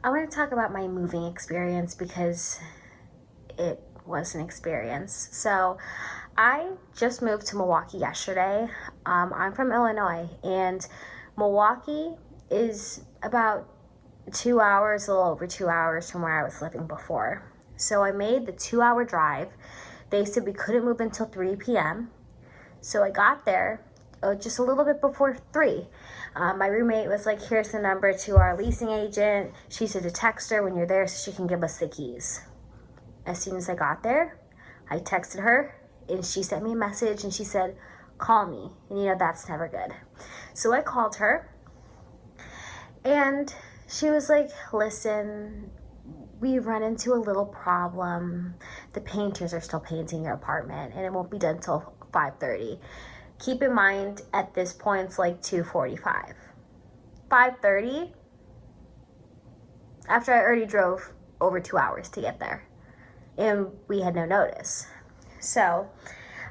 I want to talk about my moving experience because it was an experience. So, I just moved to Milwaukee yesterday. I'm from Illinois, and Milwaukee is about 2 hours, a little over 2 hours from where I was living before. So, I made the 2 hour drive. They said we couldn't move until 3 p.m. So I got there just a little bit before 3. My roommate was like, here's the number to our leasing agent. She said to text her when you're there so she can give us the keys. As soon as I got there, I texted her and she sent me a message and she said, call me. And that's never good. So I called her and she was like, listen, we run into a little problem. The painters are still painting your apartment and it won't be done till 5:30. Keep in mind at this point it's like 2:45. 5:30 after I already drove over 2 hours to get there and we had no notice. So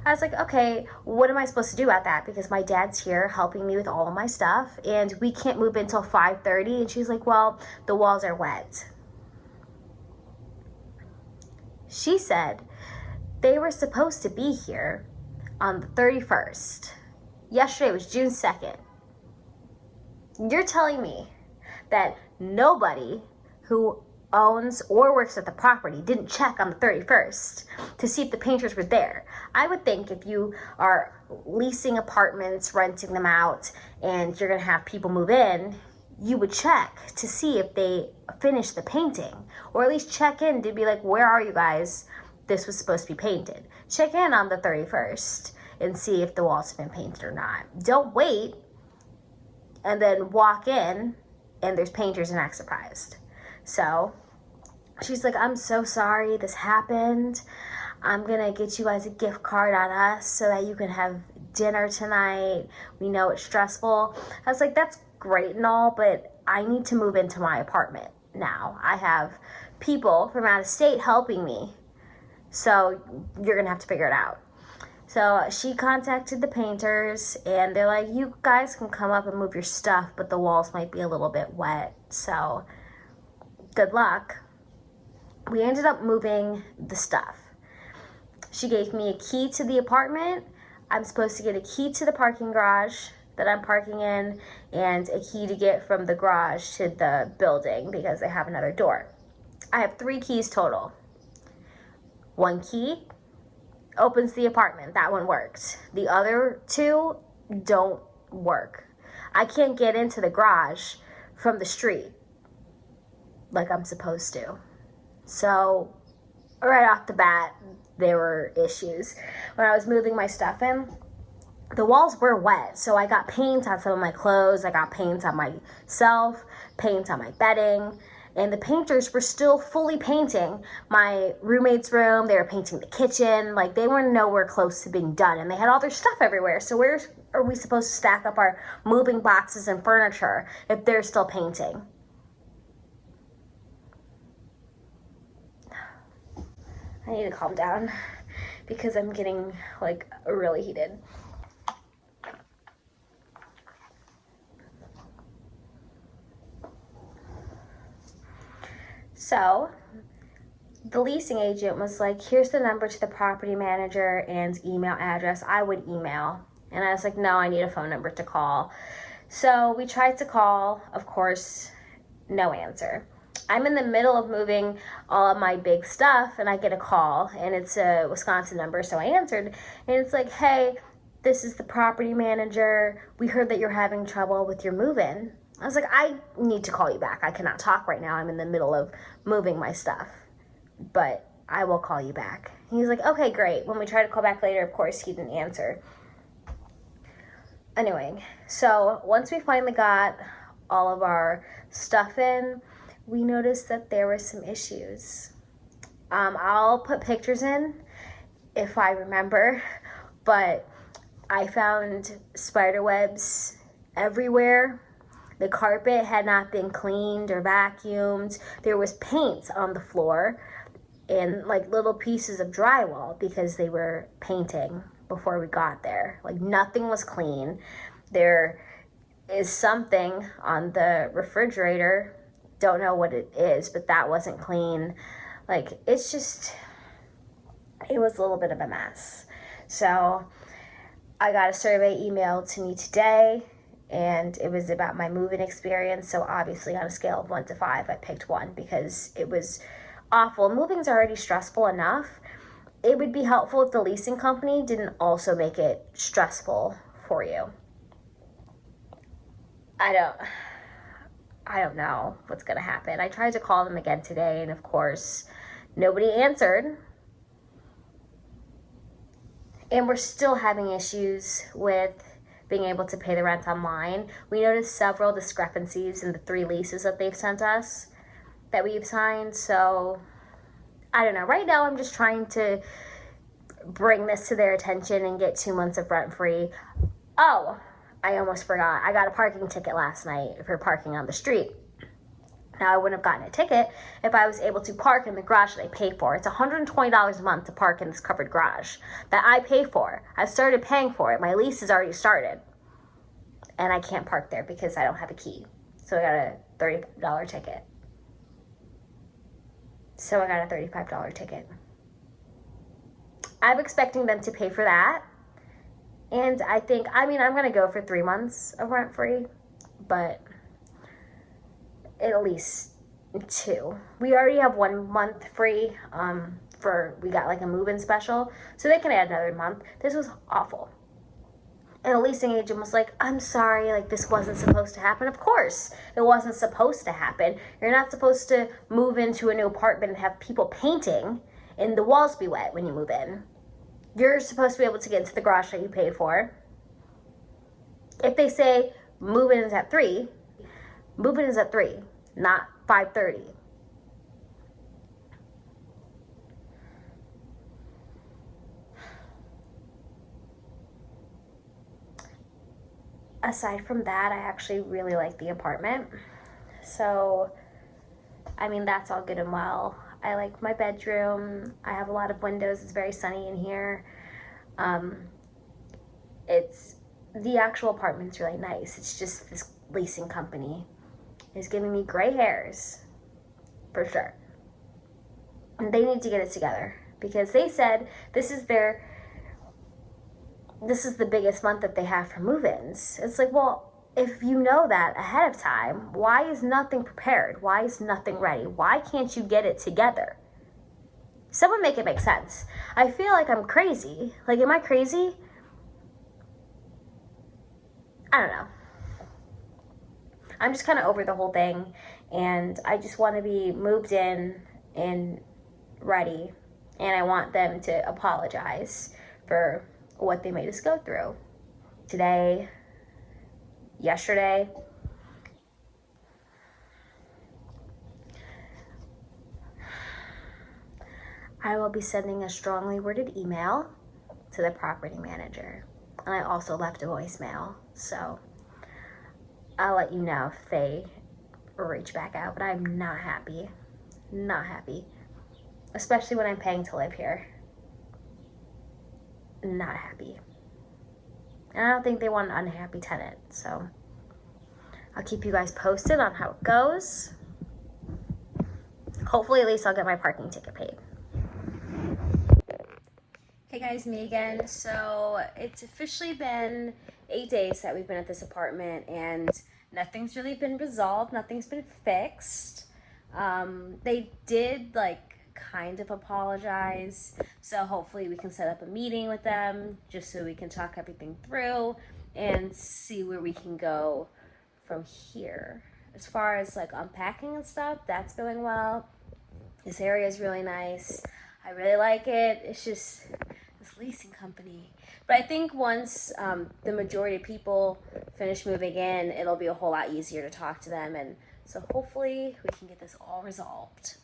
I was like, okay, what am I supposed to do about that? Because my dad's here helping me with all of my stuff and we can't move until 5:30. And she's like, well, the walls are wet. She said they were supposed to be here on the 31st. Yesterday was June 2nd. You're telling me that nobody who owns or works at the property didn't check on the 31st to see if the painters were there. I would think if you are leasing apartments, renting them out, and you're going to have people move in, you would check to see if they finished the painting, or at least check in to be like, where are you guys? This was supposed to be painted. Check in on the 31st and see if the walls have been painted or not. Don't wait and then walk in and there's painters and act surprised. So she's like, I'm so sorry this happened. I'm gonna get you guys a gift card on us so that you can have dinner tonight. We know it's stressful. I was like, that's great and all, but I need to move into my apartment now. I have people from out of state helping me. So you're gonna have to figure it out. So she contacted the painters and they're like, you guys can come up and move your stuff, but the walls might be a little bit wet. So good luck. We ended up moving the stuff. She gave me a key to the apartment. I'm supposed to get a key to the parking garage that I'm parking in and a key to get from the garage to the building because they have another door. I have 3 keys total. 1 key opens the apartment. That one worked. The other 2 don't work. I can't get into the garage from the street like I'm supposed to. So right off the bat, there were issues. When I was moving my stuff in, the walls were wet. So I got paint on some of my clothes. I got paint on myself, paint on my bedding. And the painters were still fully painting my roommate's room. They were painting the kitchen. Like, they were nowhere close to being done. And they had all their stuff everywhere. So where are we supposed to stack up our moving boxes and furniture if they're still painting? I need to calm down because I'm getting, like, really heated. So the leasing agent was like, here's the number to the property manager and email address. I would email. And I was like, no, I need a phone number to call. So we tried to call, of course, no answer. I'm in the middle of moving all of my big stuff and I get a call and it's a Wisconsin number. So I answered and it's like, hey, this is the property manager. We heard that you're having trouble with your move-in. I was like, I need to call you back. I cannot talk right now. I'm in the middle of moving my stuff, but I will call you back. He's like, okay, great. When we tried to call back later, of course, he didn't answer. Anyway, so once we finally got all of our stuff in, we noticed that there were some issues. I'll put pictures in if I remember, but I found spider webs everywhere. The carpet had not been cleaned or vacuumed. There was paint on the floor and like little pieces of drywall because they were painting before we got there. Like, nothing was clean. There is something on the refrigerator don't know what it is, but that wasn't clean. Like, it's just, it was a little bit of a mess. So I got a survey emailed to me today, and it was about my move-in experience. So obviously on a scale of 1 to 5, I picked 1 because it was awful. Moving's already stressful enough. It would be helpful if the leasing company didn't also make it stressful for you. I don't know what's gonna happen. I tried to call them again today, and of course, nobody answered. And we're still having issues with being able to pay the rent online. We noticed several discrepancies in the 3 leases that they've sent us that we've signed. So I don't know. Right now, I'm just trying to bring this to their attention and get 2 months of rent free. Oh, I almost forgot. I got a parking ticket last night for parking on the street. Now, I wouldn't have gotten a ticket if I was able to park in the garage that I pay for. It's $120 a month to park in this covered garage that I pay for. I've started paying for it. My lease has already started. And I can't park there because I don't have a key. So I got a $30 ticket. So I got a $35 ticket. I'm expecting them to pay for that. And I think, I'm going to go for 3 months of rent free, but at least 2. We already have 1 month free we got like a move-in special, so they can add another month. This was awful. And the leasing agent was like, I'm sorry, like this wasn't supposed to happen. Of course, it wasn't supposed to happen. You're not supposed to move into a new apartment and have people painting and the walls be wet when you move in. You're supposed to be able to get into the garage that you paid for. If they say move-in is at 3, move-in is at 3, not 5:30. Aside from that, I actually really like the apartment. So, that's all good and well. I like my bedroom. I have a lot of windows. It's very sunny in here. The actual apartment's really nice. It's just this leasing company is giving me gray hairs, for sure. And they need to get it together because they said this is the biggest month that they have for move-ins. It's like, well, if you know that ahead of time, why is nothing prepared? Why is nothing ready? Why can't you get it together? Someone make it make sense. I feel like I'm crazy. Like, am I crazy? I don't know. I'm just kind of over the whole thing, and I just want to be moved in and ready, and I want them to apologize for what they made us go through today, yesterday. I will be sending a strongly worded email to the property manager, and I also left a voicemail, so I'll let you know if they reach back out. But I'm not happy, especially when I'm paying to live here. Not happy. And I don't think they want an unhappy tenant, so I'll keep you guys posted on how it goes. Hopefully at least I'll get my parking ticket paid. Hey guys, me again. So it's officially been 8 days that we've been at this apartment, and nothing's really been resolved. Nothing's been fixed. They did kind of apologize, so hopefully we can set up a meeting with them just so we can talk everything through and see where we can go from here. As far as unpacking and stuff, that's going well. This area is really nice. I really like it. It's just this leasing company. But I think once the majority of people finish moving in, it'll be a whole lot easier to talk to them, and so hopefully we can get this all resolved.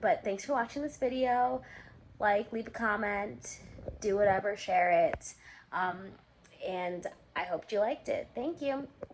But thanks for watching this video. Leave a comment, do whatever, share it. And I hope you liked it. Thank you.